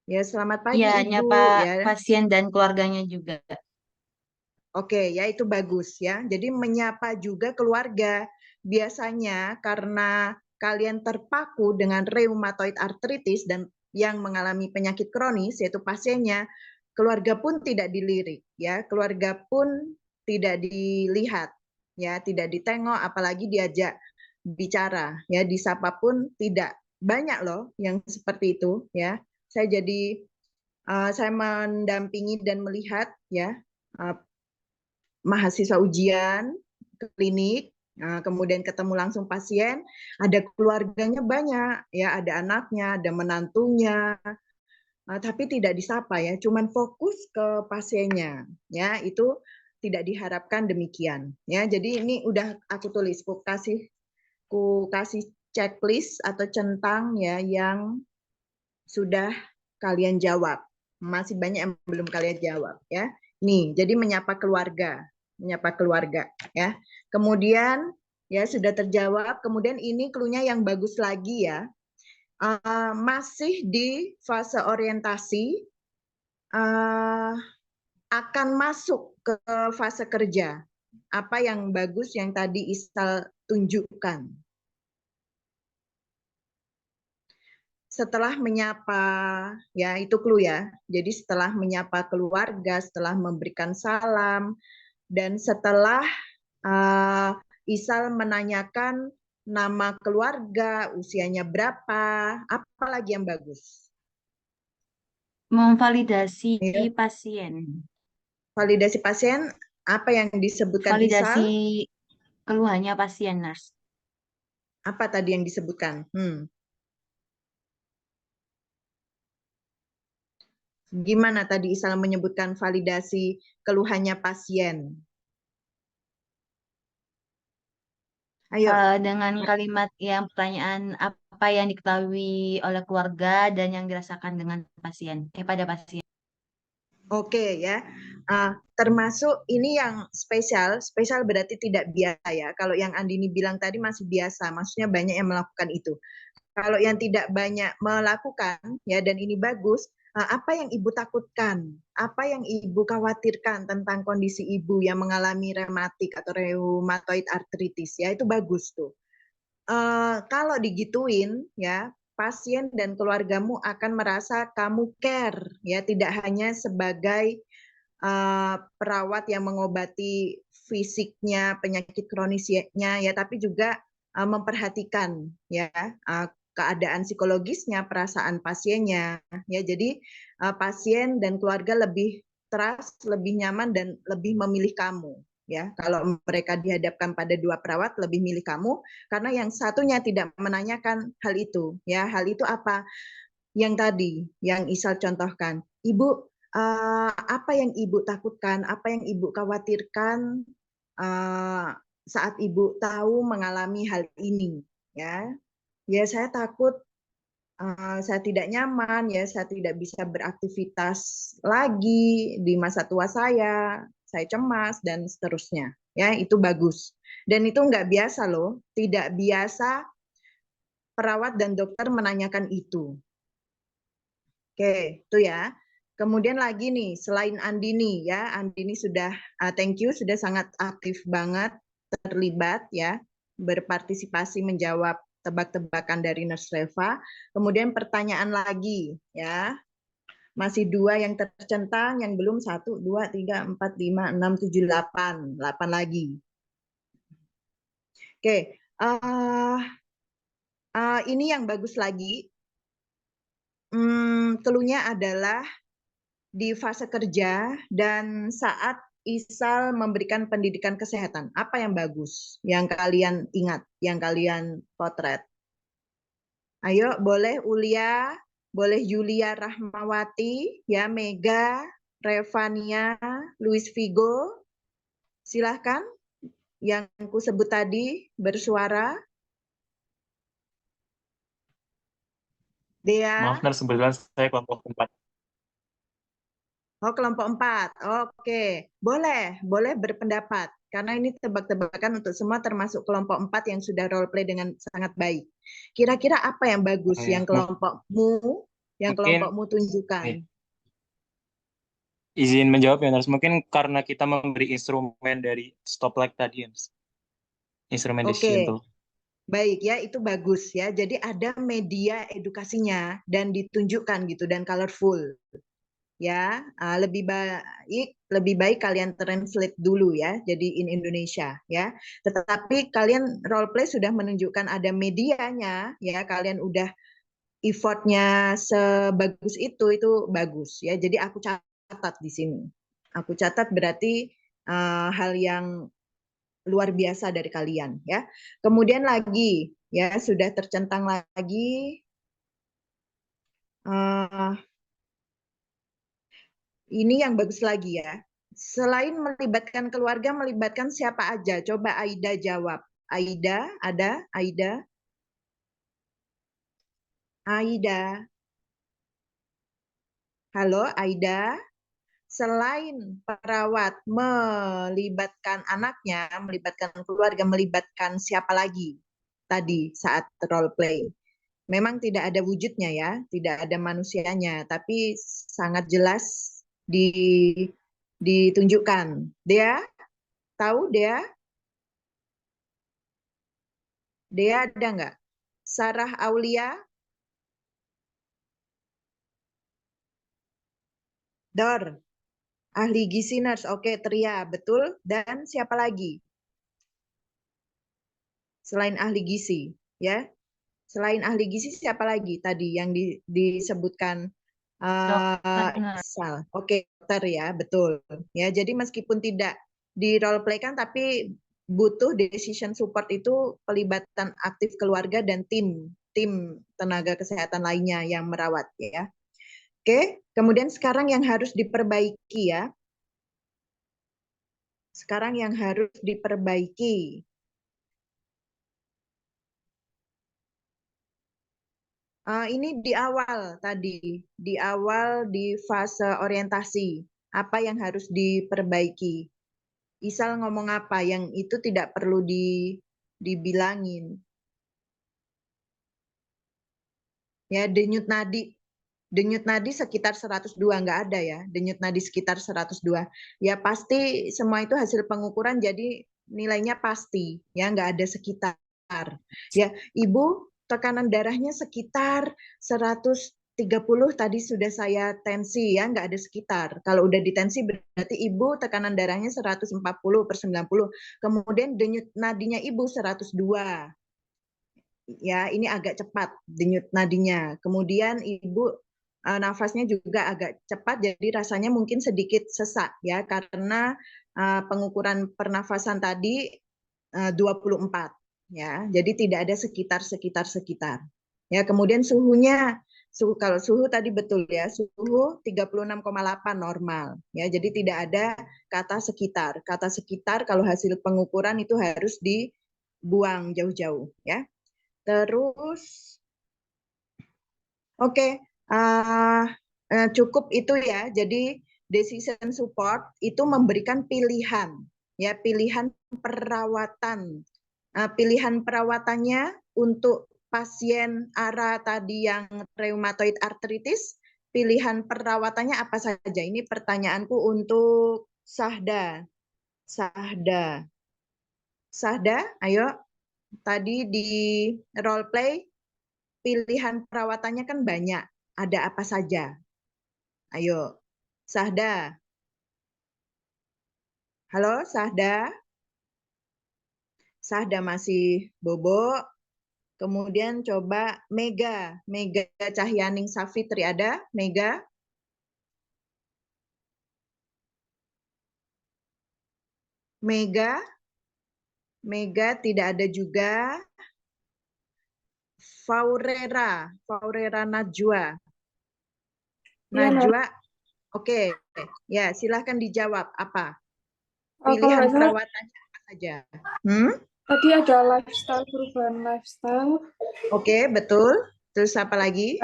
Ya, selamat Iya, pagi nyapa Ibu, ya. pasien dan keluarganya juga. Oke, ya itu bagus ya. Jadi menyapa juga keluarga. Biasanya karena kalian terpaku dengan rheumatoid arthritis dan yang mengalami penyakit kronis, yaitu pasiennya, keluarga pun tidak dilirik, ya. Keluarga pun tidak dilihat, ya, tidak ditengok, apalagi diajak bicara, ya, disapa pun tidak. Banyak loh yang seperti itu, ya. Saya mendampingi dan melihat, ya, mahasiswa ujian ke klinik, kemudian ketemu langsung pasien, ada keluarganya banyak, ya, ada anaknya, ada menantunya, tapi tidak disapa ya, cuman fokus ke pasiennya, ya, itu tidak diharapkan demikian, ya. Jadi ini udah aku tulis, ku kasih checklist atau centang ya yang sudah kalian jawab. Masih banyak yang belum kalian jawab ya. Nih, jadi menyapa keluarga ya. Kemudian ya sudah terjawab. Kemudian ini clue-nya yang bagus lagi ya. Masih di fase orientasi, akan masuk ke fase kerja. Apa yang bagus yang tadi Isal tunjukkan? Setelah menyapa, ya itu clue ya. Jadi setelah menyapa keluarga, setelah memberikan salam, dan setelah Isal menanyakan nama keluarga, usianya berapa, apa lagi yang bagus? Memvalidasi Ya. pasien. Validasi pasien, apa yang disebutkan Validasi Isal? keluhannya pasien, nurse. Apa tadi yang disebutkan? Gimana tadi Isal menyebutkan validasi keluhannya pasien? Ayo. Dengan kalimat yang pertanyaan apa yang diketahui oleh keluarga dan yang dirasakan dengan pasien, pada pasien. Oke ya, termasuk ini yang spesial berarti tidak biasa ya. Kalau yang Andini bilang tadi masih biasa, maksudnya banyak yang melakukan itu. Kalau yang tidak banyak melakukan ya, dan ini bagus, apa yang ibu takutkan, apa yang ibu khawatirkan tentang kondisi ibu yang mengalami rematik atau rheumatoid arthritis ya, itu bagus tuh. Kalau digituin ya, pasien dan keluargamu akan merasa kamu care ya, tidak hanya sebagai perawat yang mengobati fisiknya, penyakit kronisnya ya, tapi juga memperhatikan ya keadaan psikologisnya, perasaan pasiennya ya. Jadi pasien dan keluarga lebih trust, lebih nyaman dan lebih memilih kamu ya. Kalau mereka dihadapkan pada dua perawat, lebih milih kamu karena yang satunya tidak menanyakan hal itu ya. Hal itu apa? Yang tadi yang Isal contohkan, Ibu, apa yang Ibu takutkan, apa yang Ibu khawatirkan saat Ibu tahu mengalami hal ini, ya? Ya, saya takut saya tidak nyaman, ya, saya tidak bisa beraktivitas lagi di masa tua saya cemas dan seterusnya, ya, itu bagus. Dan itu nggak biasa loh, tidak biasa perawat dan dokter menanyakan itu. Oke, itu ya. Kemudian lagi nih, selain Andini ya, Andini sudah thank you, sudah sangat aktif banget terlibat ya, berpartisipasi menjawab tebak-tebakan dari Nurse Reva. Kemudian pertanyaan lagi ya, masih 2 yang tercentang, yang belum 1, 2, 3, 4, 5, 6, 7, 8, 8 lagi. Oke, ini yang bagus lagi. Clue-nya adalah di fase kerja dan saat Isal memberikan pendidikan kesehatan. Apa yang bagus yang kalian ingat, yang kalian potret? Ayo, boleh Ulia, boleh Yulia Rahmawati, ya, Mega, Revania, Luis Vigo. Silahkan yang ku sebut tadi bersuara. Dea? Maaf, Nurse, kebetulan saya kelompok 4. Oh, kelompok 4. Oke, boleh berpendapat. Karena ini tebak-tebakan untuk semua termasuk kelompok 4 yang sudah role play dengan sangat baik. Kira-kira apa yang bagus Oh, ya. yang Mungkin kelompokmu tunjukkan? nih, izin menjawab ya, Nurse. Mungkin karena kita memberi instrumen dari stop light tadi, ya, Nurse. Instrumen decision Oke, tool. baik ya, itu bagus ya. Jadi ada media edukasinya dan ditunjukkan gitu dan colorful. Ya, lebih baik kalian translate dulu ya, jadi in Indonesia ya. Tetapi kalian role play sudah menunjukkan ada medianya ya, kalian udah effortnya sebagus itu bagus ya. Jadi aku catat di sini. Aku catat berarti hal yang luar biasa dari kalian ya. Kemudian lagi ya, sudah tercentang lagi. Ini yang bagus lagi ya. Selain melibatkan keluarga, melibatkan siapa aja? Coba Aida jawab. Aida, ada? Aida? Aida. Halo, Aida. Selain perawat melibatkan anaknya, melibatkan keluarga, melibatkan siapa lagi tadi saat role play? Memang tidak ada wujudnya ya, tidak ada manusianya, tapi sangat jelas ditunjukkan. Dia tahu dia? Dia ada nggak? Sarah Aulia, Dor, ahli gizi nurse. Oke, Tria, betul. Dan siapa lagi? Selain ahli gizi, ya. Selain ahli gizi siapa lagi tadi yang disebutkan Dokter nurse. Sal? Oke, dokter ya, betul. Ya, jadi meskipun tidak di role play kan, tapi butuh decision support itu pelibatan aktif keluarga dan tim tenaga kesehatan lainnya yang merawat ya. Oke, kemudian sekarang yang harus diperbaiki ya. Sekarang yang harus diperbaiki. Ini di awal tadi, di awal di fase orientasi. Apa yang harus diperbaiki? Isal ngomong apa yang itu tidak perlu dibilangin. Ya, denyut nadi sekitar 102, nggak ada ya, denyut nadi sekitar 102. Ya pasti semua itu hasil pengukuran, jadi nilainya pasti, ya nggak ada sekitar. Ya, Ibu tekanan darahnya sekitar 130 tadi sudah saya tensi ya, nggak ada sekitar. Kalau udah ditensi berarti Ibu tekanan darahnya 140/90. Kemudian denyut nadinya Ibu 102. Ya, ini agak cepat denyut nadinya. Kemudian Ibu nafasnya juga agak cepat, jadi rasanya mungkin sedikit sesak ya, karena pengukuran pernafasan tadi 24 ya. Jadi tidak ada sekitar. Ya, kemudian suhunya, kalau suhu tadi betul ya, suhu 36,8 normal ya. Jadi tidak ada kata sekitar. Kata sekitar kalau hasil pengukuran itu harus dibuang jauh-jauh ya. Terus, oke, cukup itu ya. Jadi decision support itu memberikan pilihan, ya pilihan perawatan. Pilihan perawatannya untuk pasien ARA tadi yang rheumatoid arthritis, pilihan perawatannya apa saja? Ini pertanyaanku untuk Sahda. Sahda, ayo. Tadi di role play pilihan perawatannya kan banyak. Ada apa saja? Ayo, Sahda. Halo, Sahda. Sahda masih bobo. Kemudian coba Mega Cahyaning Safitri ada? Mega? Mega tidak ada juga. Faurera Najwa. Najwa, oke. Ya, silahkan dijawab apa? Kalau Pilihan nggak salah, perawatannya apa saja? tadi ada lifestyle, perubahan lifestyle. Oke, betul. Terus apa lagi?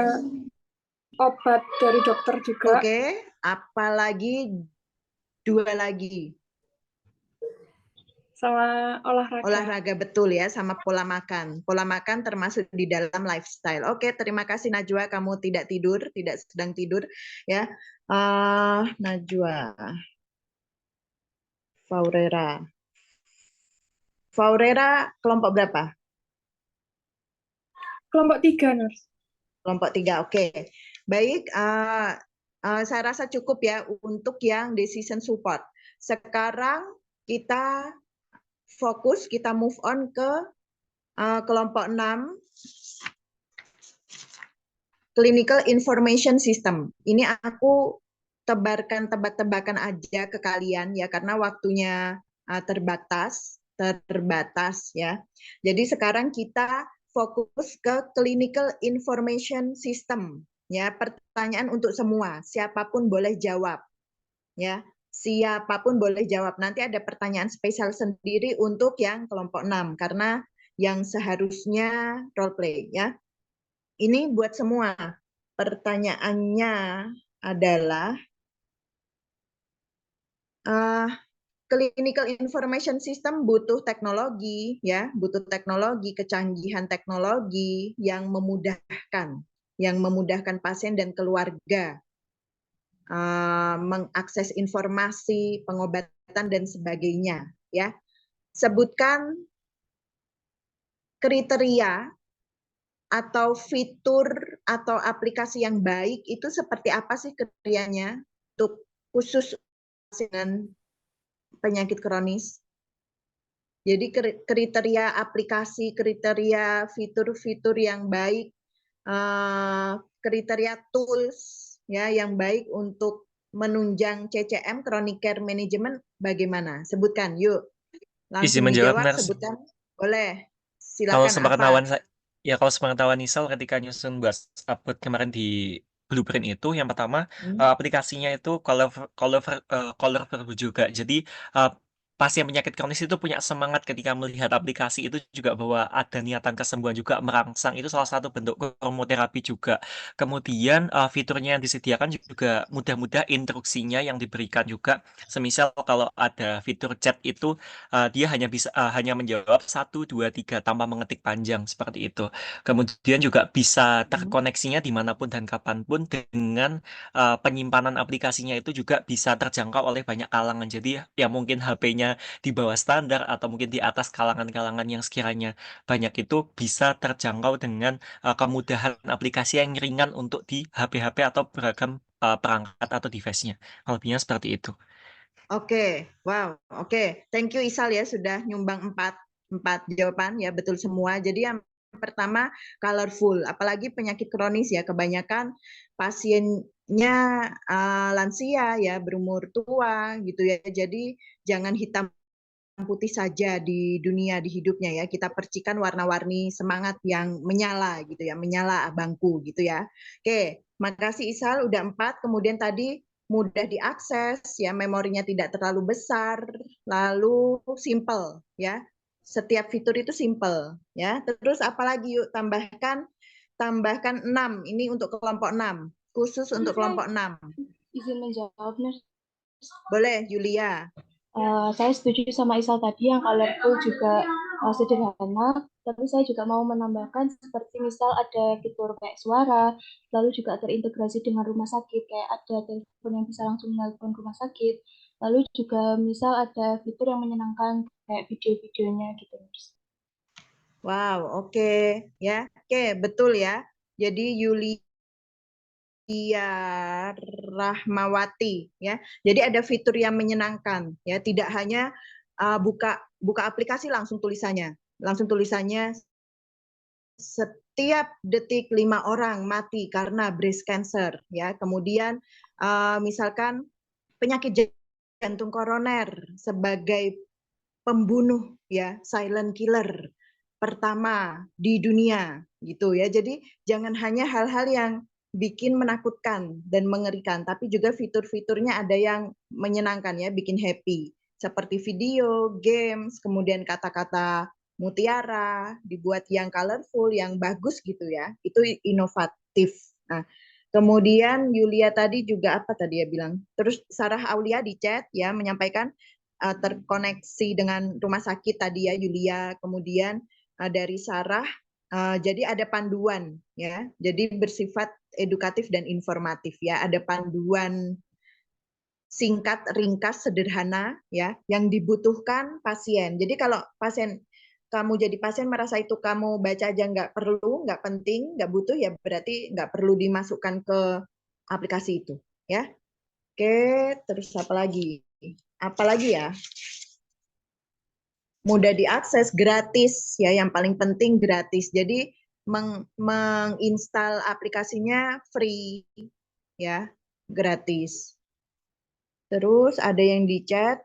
Obat dari dokter juga. Oke, apalagi 2 lagi. Sama olahraga. Olahraga betul ya, sama pola makan. Pola makan termasuk di dalam lifestyle. Oke, terima kasih Najwa, kamu tidak tidur, tidak sedang tidur ya. Najwa, Faurera. Faurera kelompok berapa? Kelompok 3, Nurse. Kelompok 3, oke. Baik, saya rasa cukup ya untuk yang decision support. Sekarang kita fokus, kita move on ke kelompok 6, Clinical Information System. Ini aku tebarkan tebak-tebakan aja ke kalian ya, karena waktunya terbatas ya. Jadi sekarang kita fokus ke Clinical Information System ya. Pertanyaan untuk semua, siapapun boleh jawab ya. Siapapun boleh jawab. Nanti ada pertanyaan spesial sendiri untuk yang kelompok 6 karena yang seharusnya role play ya. Ini buat semua. Pertanyaannya adalah clinical information system butuh teknologi ya, butuh teknologi, kecanggihan teknologi yang memudahkan pasien dan keluarga mengakses informasi, pengobatan dan sebagainya ya. Sebutkan kriteria atau fitur atau aplikasi yang baik itu seperti apa sih kriterianya untuk khusus dengan penyakit kronis. Jadi kriteria aplikasi, kriteria fitur-fitur yang baik, kriteria tools ya yang baik untuk menunjang CCM chronic care management bagaimana? Sebutkan, yuk. Izin Langsung menjawab, dijawab, Nars. sebutkan. Boleh. Kalau Silakan sepengetahuan apa? kalau sepengetahuan Nisal ketika nyusun buat upload kemarin di blueprint itu, yang pertama aplikasinya itu colorful juga. Jadi pasien penyakit kronis itu punya semangat ketika melihat aplikasi itu juga bahwa ada niatan kesembuhan juga merangsang. Itu salah satu bentuk kromoterapi juga. Kemudian fiturnya yang disediakan juga mudah-mudah, instruksinya yang diberikan juga. Semisal kalau ada fitur chat itu dia hanya menjawab 1, 2, 3 tanpa mengetik panjang seperti itu. Kemudian juga bisa terkoneksinya dimanapun dan kapanpun dengan penyimpanan aplikasinya itu juga bisa terjangkau oleh banyak kalangan. Jadi ya mungkin HP-nya di bawah standar atau mungkin di atas kalangan-kalangan yang sekiranya banyak itu bisa terjangkau dengan kemudahan aplikasi yang ringan untuk di HP-HP atau beragam perangkat atau device-nya. Lebihnya seperti itu. Oke, wow, oke. Thank you Isal ya sudah nyumbang 4 jawaban ya, betul semua. Jadi yang pertama colorful, apalagi penyakit kronis ya, kebanyakan pasiennya lansia ya, berumur tua gitu ya. Jadi jangan hitam putih saja di dunia, di hidupnya ya. Kita percikan warna-warni semangat yang menyala gitu ya, menyala abangku gitu ya. Oke, makasih Isal udah 4. Kemudian tadi mudah diakses ya, memorinya tidak terlalu besar, lalu simple ya. Setiap fitur itu simple ya. Terus apalagi yuk tambahkan 6. Ini untuk kelompok 6. Khusus untuk kelompok 6. Izin menjawab, Nurse. Boleh Julia. Saya setuju sama Isal tadi yang colorful juga sederhana, tapi saya juga mau menambahkan seperti misal ada fitur kayak suara, lalu juga terintegrasi dengan rumah sakit, kayak ada telepon yang bisa langsung menelpon rumah sakit, lalu juga misal ada fitur yang menyenangkan kayak video-videonya gitu. Wow, oke ya. Oke, betul ya. Jadi Yulia Rahmawati ya. Jadi ada fitur yang menyenangkan ya, tidak hanya buka aplikasi langsung tulisannya. Setiap detik 5 orang mati karena breast cancer ya. Kemudian misalkan penyakit jantung koroner sebagai pembunuh ya, silent killer pertama di dunia gitu ya. Jadi jangan hanya hal-hal yang bikin menakutkan dan mengerikan, tapi juga fitur-fiturnya ada yang menyenangkan ya, bikin happy. Seperti video, games, kemudian kata-kata mutiara, dibuat yang colorful, yang bagus gitu ya. Itu inovatif. Nah, kemudian Yulia tadi juga apa tadi ya bilang? Terus Sarah Aulia di chat ya menyampaikan terkoneksi dengan rumah sakit tadi ya Yulia. Kemudian dari Sarah jadi ada panduan ya. Jadi bersifat edukatif dan informatif ya. Ada panduan singkat, ringkas, sederhana ya yang dibutuhkan pasien. Jadi kalau pasien kamu jadi pasien merasa itu kamu baca aja nggak perlu, nggak penting, nggak butuh ya berarti nggak perlu dimasukkan ke aplikasi itu ya. Oke, terus apa lagi? Apa lagi ya? Mudah diakses, gratis ya, yang paling penting gratis. Jadi menginstal aplikasinya free ya, gratis. Terus ada yang di chat,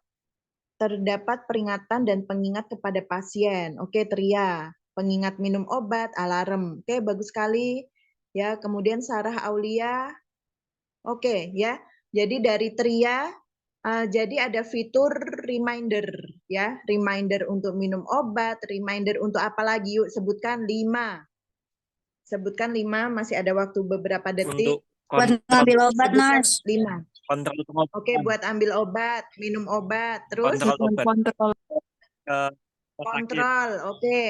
terdapat peringatan dan pengingat kepada pasien. Oke, TRIA, pengingat minum obat, alarm. Oke, bagus sekali. Ya, kemudian Sarah Aulia. Oke, ya. Jadi dari TRIA jadi ada fitur reminder ya, reminder untuk minum obat, reminder untuk apa lagi? Yuk sebutkan 5. Sebutkan 5, masih ada waktu beberapa detik. Untuk Buat ngambil obat, Sebutkan Mas. 5. kontrol Oke, pengobatan, buat ambil obat, minum obat, terus kontrol obat Kontrol. ke rumah sakit. kontrol. Oke.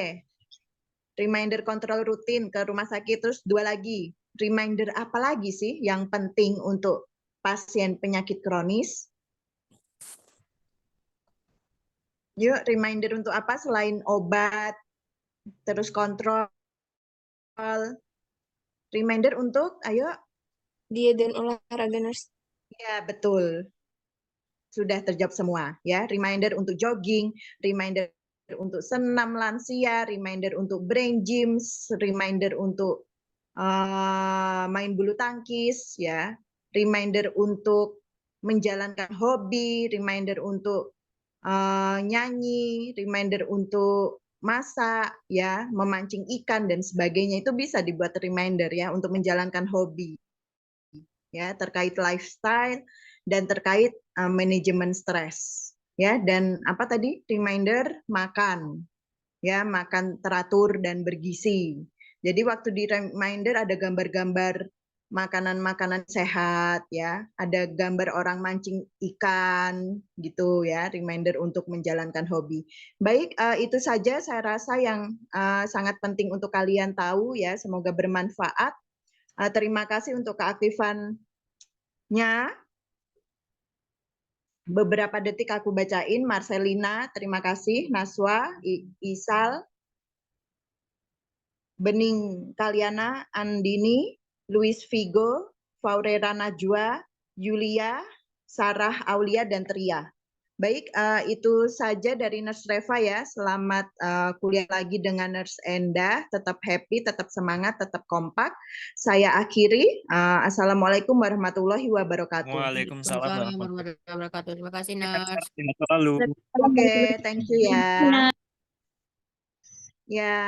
Reminder kontrol rutin ke rumah sakit, terus 2 lagi. Reminder apa lagi sih yang penting untuk pasien penyakit kronis? Yuk, reminder untuk apa selain obat, terus kontrol. Reminder untuk, ayo. Diet dan olahraga, Nurse. Ya, betul. Sudah terjawab semua ya. Reminder untuk jogging, reminder untuk senam lansia, reminder untuk brain gyms, reminder untuk main bulu tangkis ya, reminder untuk menjalankan hobi, reminder untuk nyanyi, reminder untuk masak ya, memancing ikan dan sebagainya, itu bisa dibuat reminder ya untuk menjalankan hobi ya, terkait lifestyle dan terkait manajemen stres ya. Dan apa tadi reminder makan ya, makan teratur dan bergizi. Jadi waktu di reminder ada gambar-gambar makanan-makanan sehat ya, ada gambar orang mancing ikan gitu ya, reminder untuk menjalankan hobi. Baik, itu saja saya rasa yang sangat penting untuk kalian tahu ya, semoga bermanfaat. Terima kasih untuk keaktifannya. Beberapa detik aku bacain. Marcelina, terima kasih. Naswa, Isal, Bening Kaliana, Andini, Luis Vigo, Faurera Najwa, Yulia, Sarah Aulia, dan Tria. Baik, itu saja dari Nurse Reva ya. Selamat kuliah lagi dengan Nurse Endah. Tetap happy, tetap semangat, tetap kompak. Saya akhiri. Assalamualaikum warahmatullahi wabarakatuh. Waalaikumsalam Waalaikumsalam warahmatullahi warahmatullahi wabarakatuh. Terima kasih, wabarakatuh. Nurse. Sehat selalu. Oke, thank you ya. Ya.